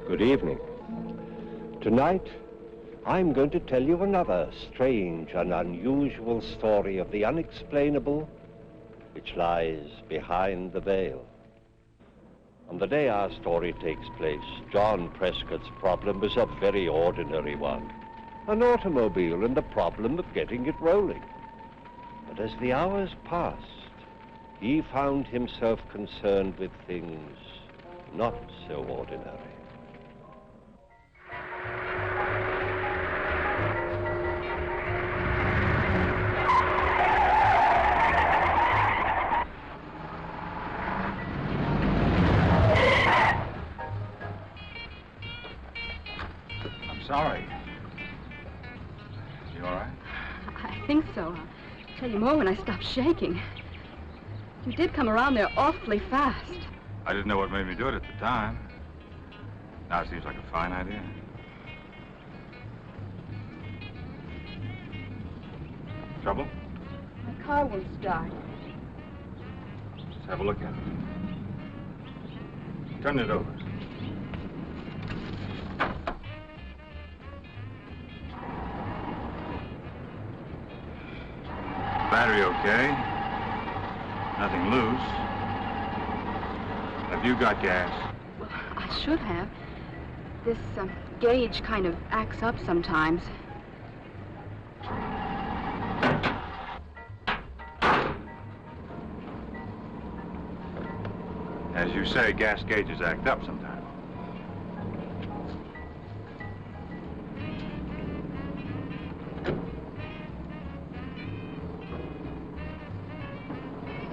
Good evening. Tonight, I'm going to tell you another strange and unusual story of the unexplainable which lies behind the veil. On the day our story takes place, John Prescott's problem was a very ordinary one. An automobile and the problem of getting it rolling. But as the hours passed, he found himself concerned with things not so ordinary. Sorry. You all right? I think so. I'll tell you more when I stop shaking. You did come around there awfully fast. I didn't know what made me do it at the time. Now it seems like a fine idea. Trouble? My car won't start. Let's have a look at it. Turn it over. Battery okay. Nothing loose. Have you got gas? Well, I should have. This gauge kind of acts up sometimes. As you say, gas gauges act up sometimes.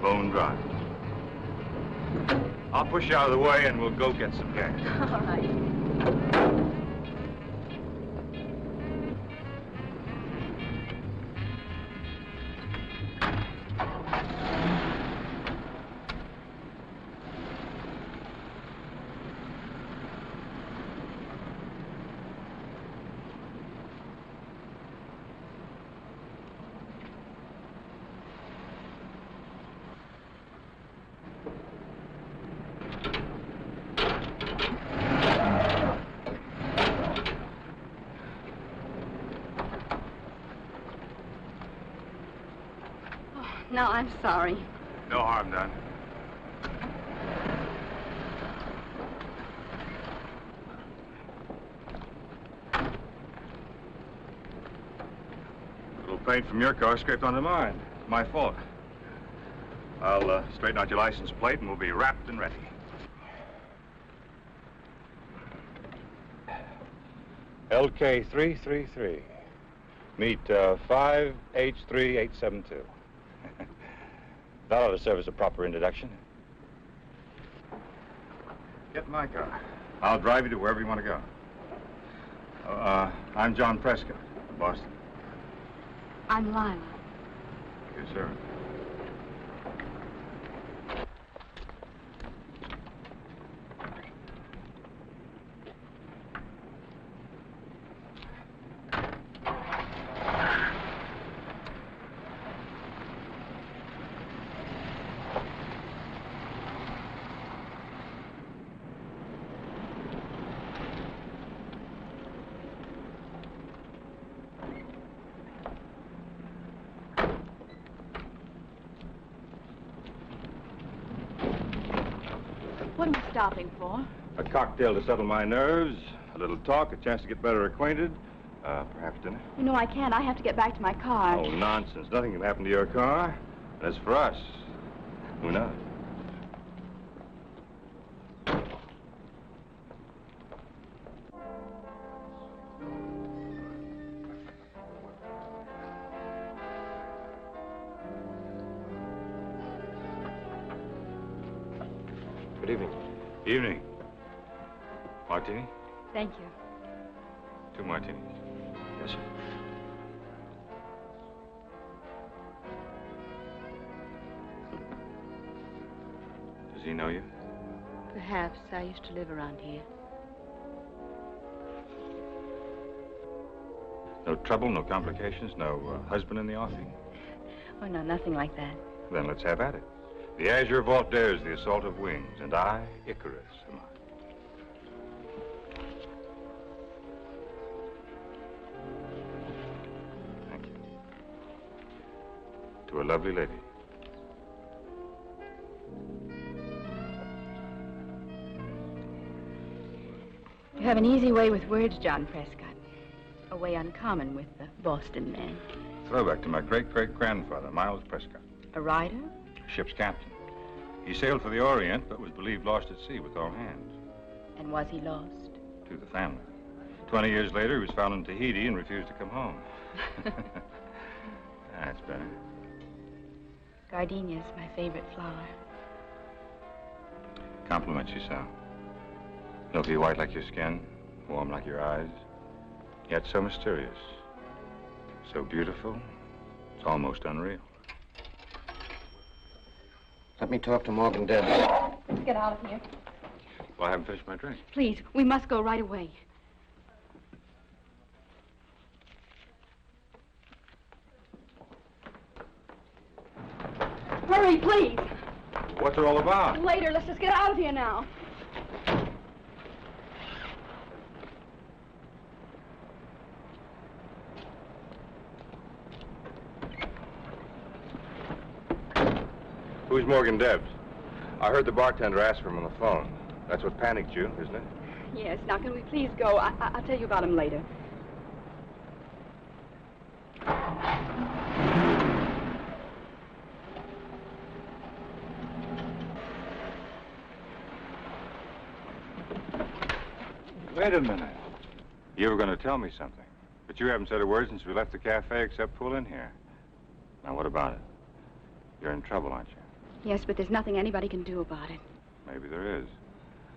Bone dry. I'll push you out of the way and we'll go get some gas. All right. No, I'm sorry. No harm done. A little paint from your car scraped onto mine. My fault. I'll straighten out your license plate and we'll be wrapped and ready. LK 333. Meet 5H3872. That ought to serve as a proper introduction. Get in my car. I'll drive you to wherever you want to go. I'm John Prescott, of Boston. I'm Lila. Your servant. What am I stopping for? A cocktail to settle my nerves, a little talk, a chance to get better acquainted, perhaps dinner. You know, I can't. I have to get back to my car. Oh, nonsense. Nothing can happen to your car. And as for us, who knows? Good evening. Evening. Martini? Thank you. 2 martinis. Yes, sir. Does he know you? Perhaps. I used to live around here. No trouble, no complications, no husband in the offing? Oh, no, nothing like that. Then let's have at it. The azure vault dares the assault of wings, and I, Icarus, am I. Thank you. To a lovely lady. You have an easy way with words, John Prescott. A way uncommon with the Boston men. Throwback to my great-great-grandfather, Miles Prescott. A rider? Ship's captain. He sailed for the Orient, but was believed lost at sea with all hands. And was he lost? To the family. 20 years later, he was found in Tahiti and refused to come home. That's better. Gardenia's my favorite flower. Compliments you, Sal. Milky white like your skin, warm like your eyes, yet so mysterious, so beautiful, it's almost unreal. Let me talk to Morgan Debs. Let's get out of here. Well, I haven't finished my drink. Please, we must go right away. Hurry, please. What's it all about? Later, let's just get out of here now. Who's Morgan Debs? I heard the bartender ask for him on the phone. That's what panicked you, isn't it? Yes, now can we please go? I'll tell you about him later. Wait a minute. You were going to tell me something, but you haven't said a word since we left the cafe except pull in here. Now, what about it? You're in trouble, aren't you? Yes, but there's nothing anybody can do about it. Maybe there is.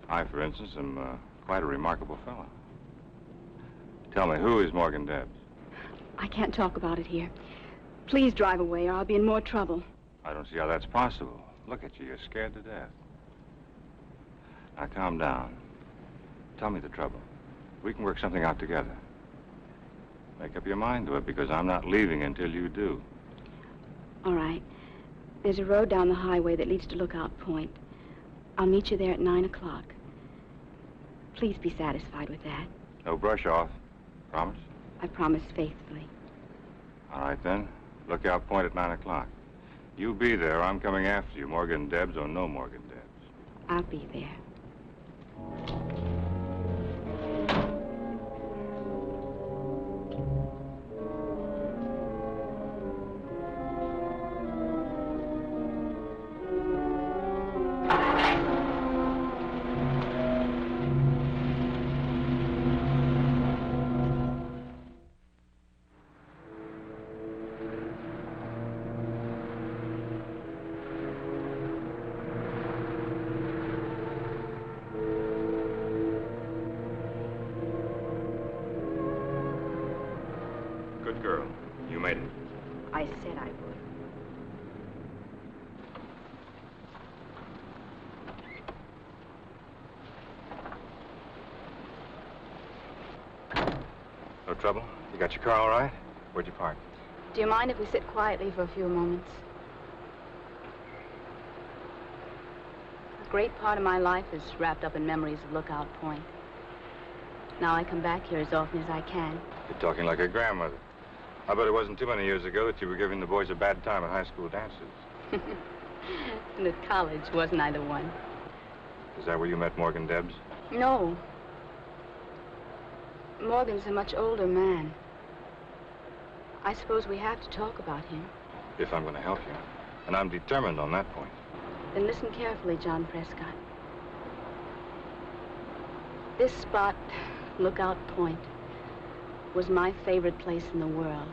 I, for instance, am quite a remarkable fellow. Tell me, who is Morgan Debs? I can't talk about it here. Please drive away or I'll be in more trouble. I don't see how that's possible. Look at you, you're scared to death. Now, calm down. Tell me the trouble. We can work something out together. Make up your mind to it, because I'm not leaving until you do. All right. There's a road down the highway that leads to Lookout Point. I'll meet you there at 9 o'clock. Please be satisfied with that. No brush off. Promise? I promise faithfully. All right, then. Lookout Point at 9 o'clock. You be there. I'm coming after you, Morgan Debs or no Morgan Debs. I'll be there. Good girl. You made it. I said I would. No trouble? You got your car all right? Where'd you park? Do you mind if we sit quietly for a few moments? A great part of my life is wrapped up in memories of Lookout Point. Now I come back here as often as I can. You're talking like a grandmother. I bet it wasn't too many years ago that you were giving the boys a bad time at high school dances. And at college, wasn't I the one? Is that where you met Morgan Debs? No. Morgan's a much older man. I suppose we have to talk about him. If I'm going to help you. And I'm determined on that point. Then listen carefully, John Prescott. This spot, Lookout Point, was my favorite place in the world.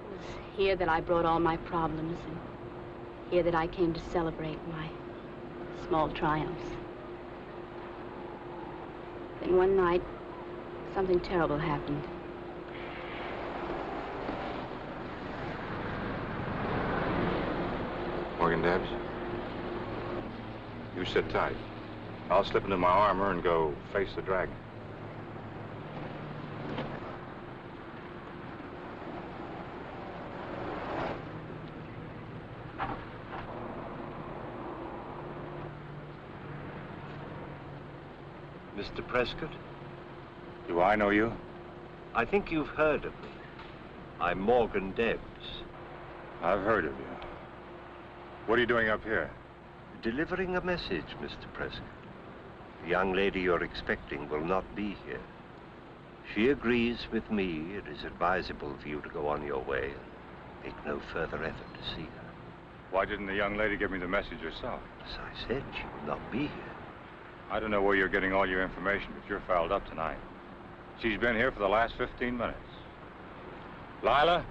It was here that I brought all my problems, and here that I came to celebrate my small triumphs. Then one night, something terrible happened. Morgan Debs, you sit tight. I'll slip into my armor and go face the dragon. Prescott? Do I know you? I think you've heard of me. I'm Morgan Debs. I've heard of you. What are you doing up here? Delivering a message, Mr. Prescott. The young lady you're expecting will not be here. She agrees with me it is advisable for you to go on your way and make no further effort to see her. Why didn't the young lady give me the message herself? As I said, she will not be here. I don't know where you're getting all your information, but you're fouled up tonight. She's been here for the last 15 minutes. Lila?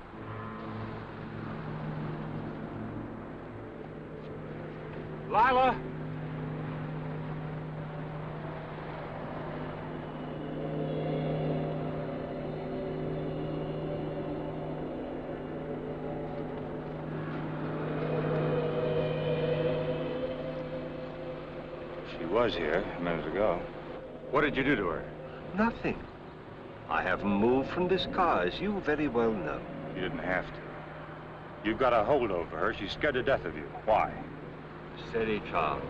Lila? She was here a minute ago. What did you do to her? Nothing. I haven't moved from this car, as you very well know. You didn't have to. You've got a hold over her. She's scared to death of you. Why? Steady, Charles.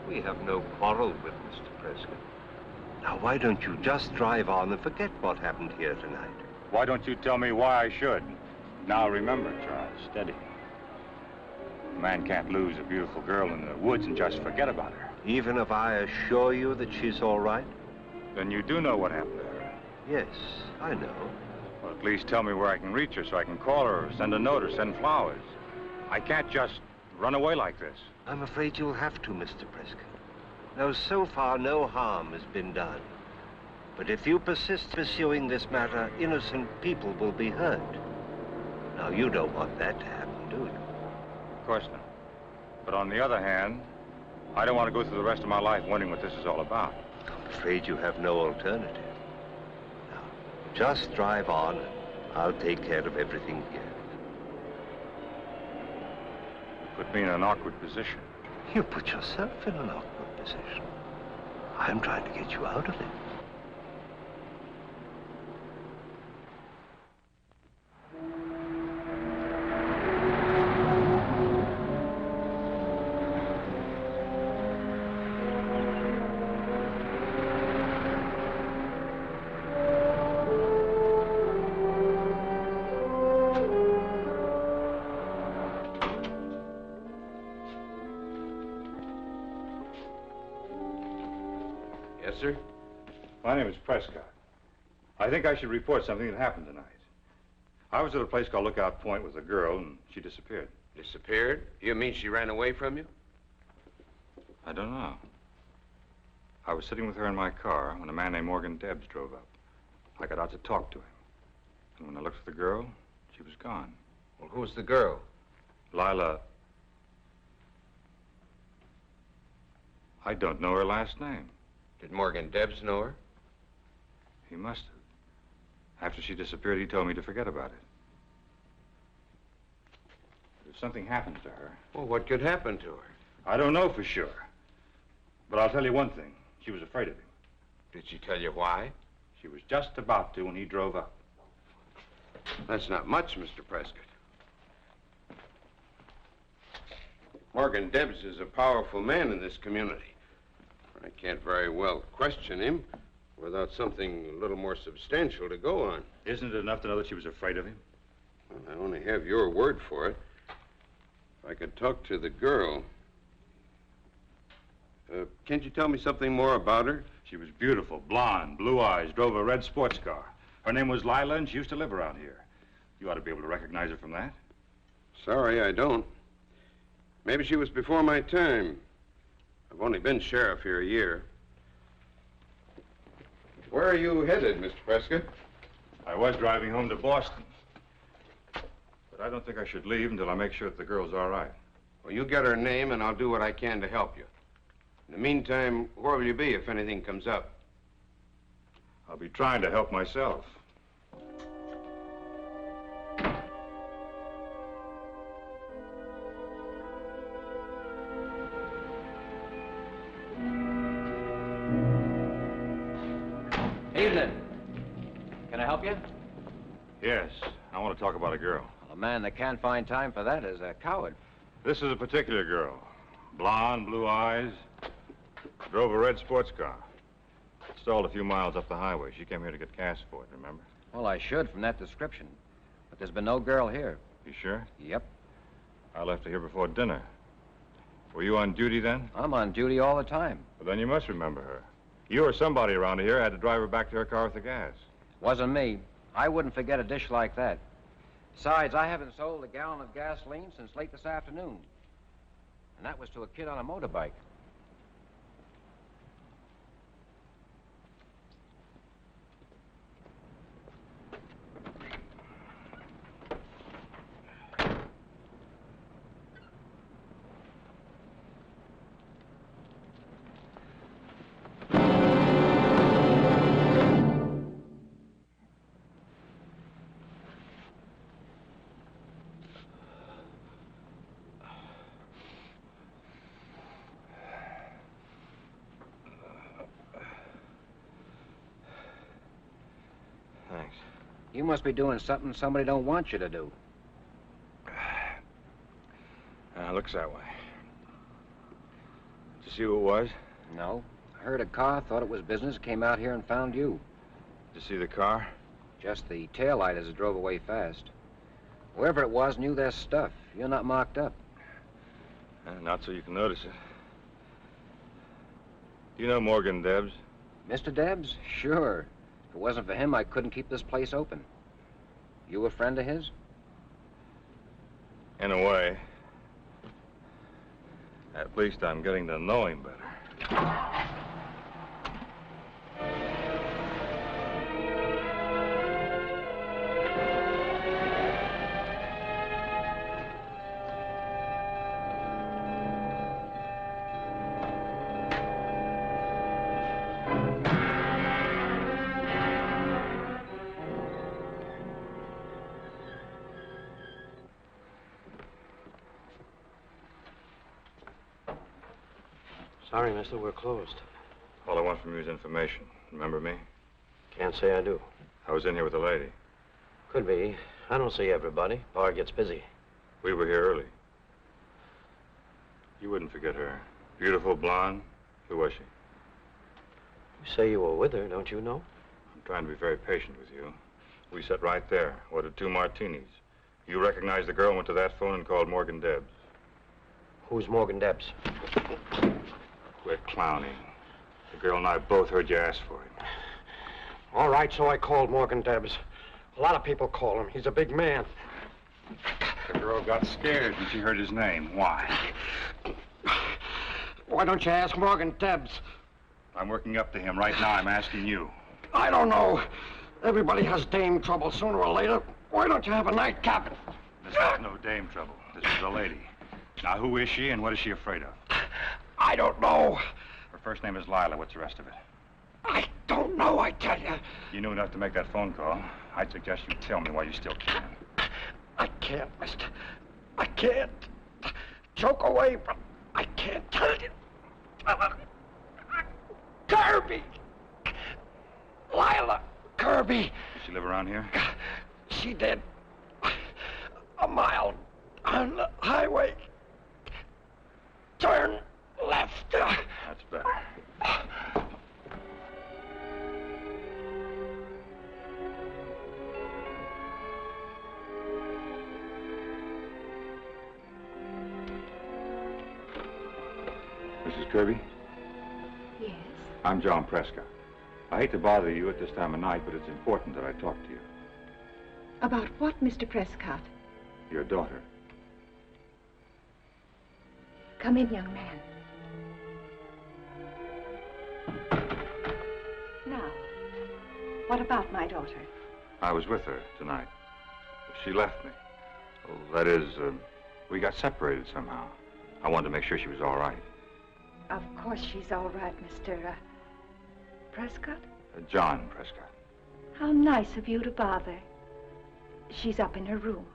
We have no quarrel with Mr. Prescott. Now, why don't you just drive on and forget what happened here tonight? Why don't you tell me why I should? Now remember, Charles, steady. A man can't lose a beautiful girl in the woods and just forget about her. Even if I assure you that she's all right? Then you do know what happened to her. Yes, I know. Well, at least tell me where I can reach her so I can call her or send a note or send flowers. I can't just run away like this. I'm afraid you'll have to, Mr. Prescott. Now, so far, no harm has been done. But if you persist pursuing this matter, innocent people will be hurt. Now, you don't want that to happen, do you? Of course not. But on the other hand, I don't want to go through the rest of my life wondering what this is all about. I'm afraid you have no alternative. Now, just drive on, and I'll take care of everything here. Put me in an awkward position. You put yourself in an awkward position. I'm trying to get you out of it. Yes, sir? My name is Prescott. I think I should report something that happened tonight. I was at a place called Lookout Point with a girl, and she disappeared. Disappeared? You mean she ran away from you? I don't know. I was sitting with her in my car when a man named Morgan Debs drove up. I got out to talk to him. And when I looked for the girl, she was gone. Well, who's the girl? Lila. I don't know her last name. Did Morgan Debs know her? He must have. After she disappeared, he told me to forget about it. If something happens to her... Well, what could happen to her? I don't know for sure. But I'll tell you one thing. She was afraid of him. Did she tell you why? She was just about to when he drove up. That's not much, Mr. Prescott. Morgan Debs is a powerful man in this community. I can't very well question him without something a little more substantial to go on. Isn't it enough to know that she was afraid of him? Well, I only have your word for it. If I could talk to the girl... can't you tell me something more about her? She was beautiful, blonde, blue eyes, drove a red sports car. Her name was Lila, and she used to live around here. You ought to be able to recognize her from that. Sorry, I don't. Maybe she was before my time. I've only been sheriff here a year. Where are you headed, Mr. Prescott? I was driving home to Boston. But I don't think I should leave until I make sure that the girl's all right. Well, you get her name, and I'll do what I can to help you. In the meantime, where will you be if anything comes up? I'll be trying to help myself. Evening. Can I help you? Yes, I want to talk about a girl. Well, a man that can't find time for that is a coward. This is a particular girl. Blonde, blue eyes, drove a red sports car. stalled a few miles up the highway. She came here to get gas for it, remember? Well, I should from that description. But there's been no girl here. You sure? Yep. I left her here before dinner. Were you on duty then? I'm on duty all the time. Well, then you must remember her. You or somebody around here had to drive her back to her car with the gas. Wasn't me. I wouldn't forget a dish like that. Besides, I haven't sold a gallon of gasoline since late this afternoon. And that was to a kid on a motorbike. Thanks. You must be doing something somebody don't want you to do. Looks that way. Did you see who it was? No. I heard a car, thought it was business, came out here and found you. Did you see the car? Just the taillight as it drove away fast. Whoever it was knew their stuff. You're not marked up. Not so you can notice it. Do you know Morgan Debs? Mr. Debs? Sure. If it wasn't for him, I couldn't keep this place open. You a friend of his? In a way. At least I'm getting to know him better. Sorry, mister, we're closed. All I want from you is information. Remember me? Can't say I do. I was in here with a lady. Could be. I don't see everybody. Bar gets busy. We were here early. You wouldn't forget her. Beautiful blonde. Who was she? You say you were with her, don't you know? I'm trying to be very patient with you. We sat right there, ordered 2 martinis. You recognized the girl and went to that phone and called Morgan Debs. Who's Morgan Debs? Quit clowning. The girl and I both heard you ask for him. All right, so I called Morgan Debs. A lot of people call him. He's a big man. The girl got scared when she heard his name. Why? Why don't you ask Morgan Debs? I'm working up to him. Right now, I'm asking you. I don't know. Everybody has dame trouble sooner or later. Why don't you have a night cabin? This is no dame trouble. This is a lady. Now, who is she and what is she afraid of? I don't know. Her first name is Lila. What's the rest of it? I don't know, I tell you. You knew enough to make that phone call. I'd suggest you tell me while you still can. I can't, mister. I can't. Choke away, but I can't tell you. Kirby! Lila Kirby. Does she live around here? She did. A mile on the highway. Turn left. That's better. Mrs. Kirby? Yes? I'm John Prescott. I hate to bother you at this time of night, but it's important that I talk to you. About what, Mr. Prescott? Your daughter. Come in, young man. Now, what about my daughter? I was with her tonight. She left me. Well, that is, we got separated somehow. I wanted to make sure she was all right. Of course she's all right, Mr. Prescott. John Prescott. How nice of you to bother. She's up in her room.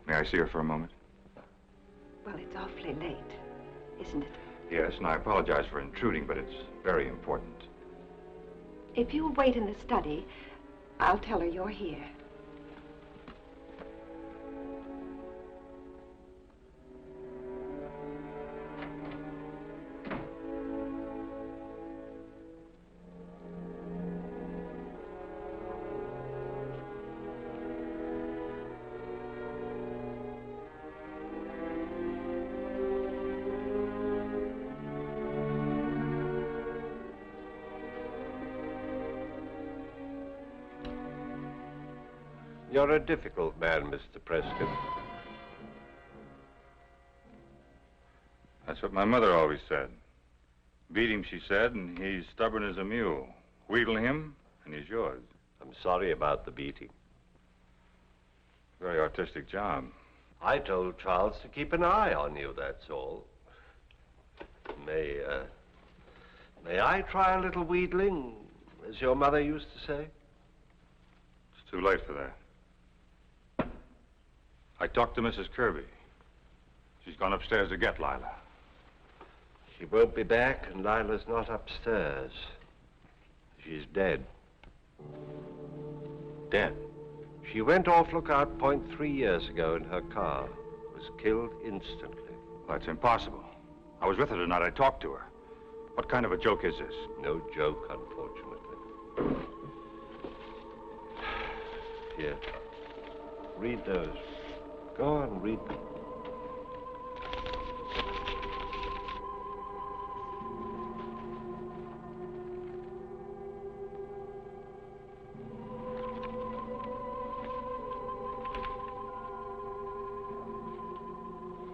May I see her for a moment? Well, it's awfully late, isn't it? Yes, and I apologize for intruding, but it's very important. If you'll wait in the study, I'll tell her you're here. You're a difficult man, Mr. Preston. That's what my mother always said. Beat him, she said, and he's stubborn as a mule. Wheedle him, and he's yours. I'm sorry about the beating. Very artistic job. I told Charles to keep an eye on you, that's all. May I try a little wheedling, as your mother used to say? It's too late for that. I talked to Mrs. Kirby. She's gone upstairs to get Lila. She won't be back, and Lila's not upstairs. She's dead. Dead. She went off Lookout Point 3 years ago in her car. Was killed instantly. Well, that's impossible. I was with her tonight. I talked to her. What kind of a joke is this? No joke, unfortunately. Here. Read those. Go on, read them.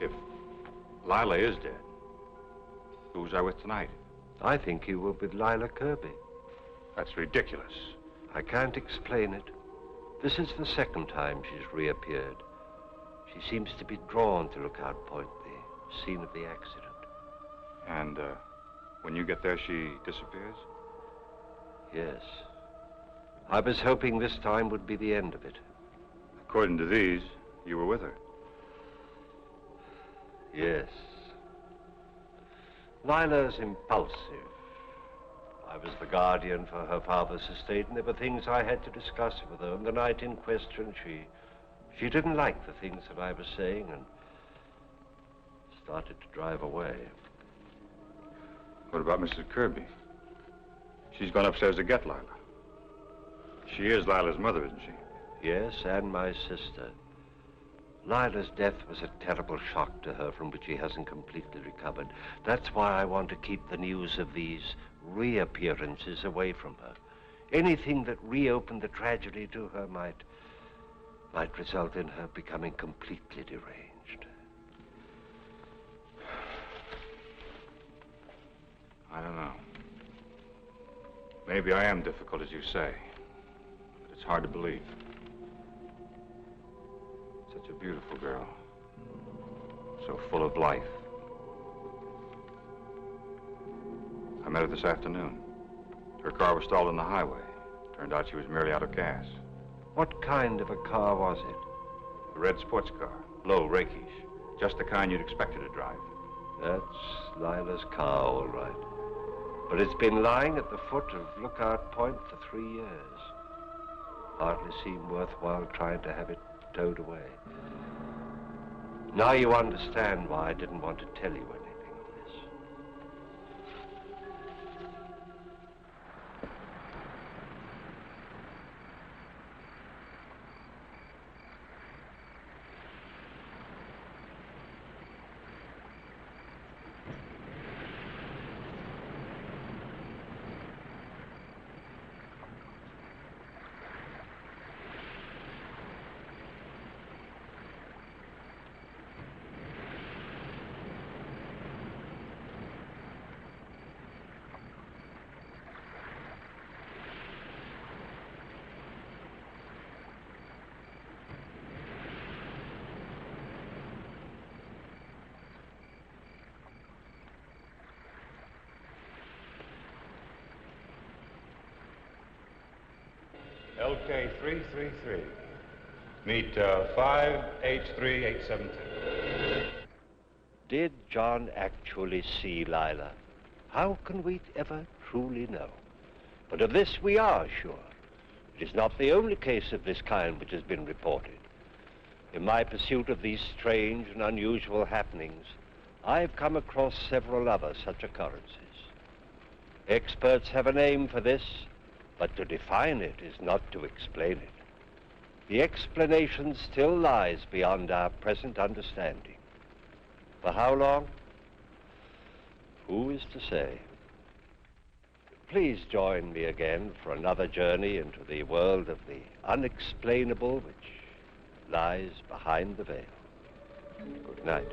If Lila is dead, who was I with tonight? I think you were with Lila Kirby. That's ridiculous. I can't explain it. This is the second time she's reappeared. She seems to be drawn to Lookout Point, the scene of the accident. And, when you get there, she disappears? Yes. I was hoping this time would be the end of it. According to these, you were with her. Yes. Lila's impulsive. I was the guardian for her father's estate, and there were things I had to discuss with her. And the night in question, she didn't like the things that I was saying and started to drive away. What about Mrs. Kirby? She's gone upstairs to get Lila. She is Lila's mother, isn't she? Yes, and my sister. Lila's death was a terrible shock to her from which she hasn't completely recovered. That's why I want to keep the news of these reappearances away from her. Anything that reopened the tragedy to her might result in her becoming completely deranged. I don't know. Maybe I am difficult, as you say. But it's hard to believe. Such a beautiful girl. So full of life. I met her this afternoon. Her car was stalled on the highway. Turned out she was merely out of gas. What kind of a car was it? A red sports car. Low, rakish. Just the kind you'd expect her to drive. That's Lila's car, all right. But it's been lying at the foot of Lookout Point for 3 years. Hardly seemed worthwhile trying to have it towed away. Now you understand why I didn't want to tell you anything of this. LK 333. Meet 5H3872. Did John actually see Lila? How can we ever truly know? But of this we are sure. It is not the only case of this kind which has been reported. In my pursuit of these strange and unusual happenings, I've come across several other such occurrences. Experts have a name for this, but to define it is not to explain it. The explanation still lies beyond our present understanding. For how long? Who is to say? please join me again for another journey into the world of the unexplainable which lies behind the veil. Good night.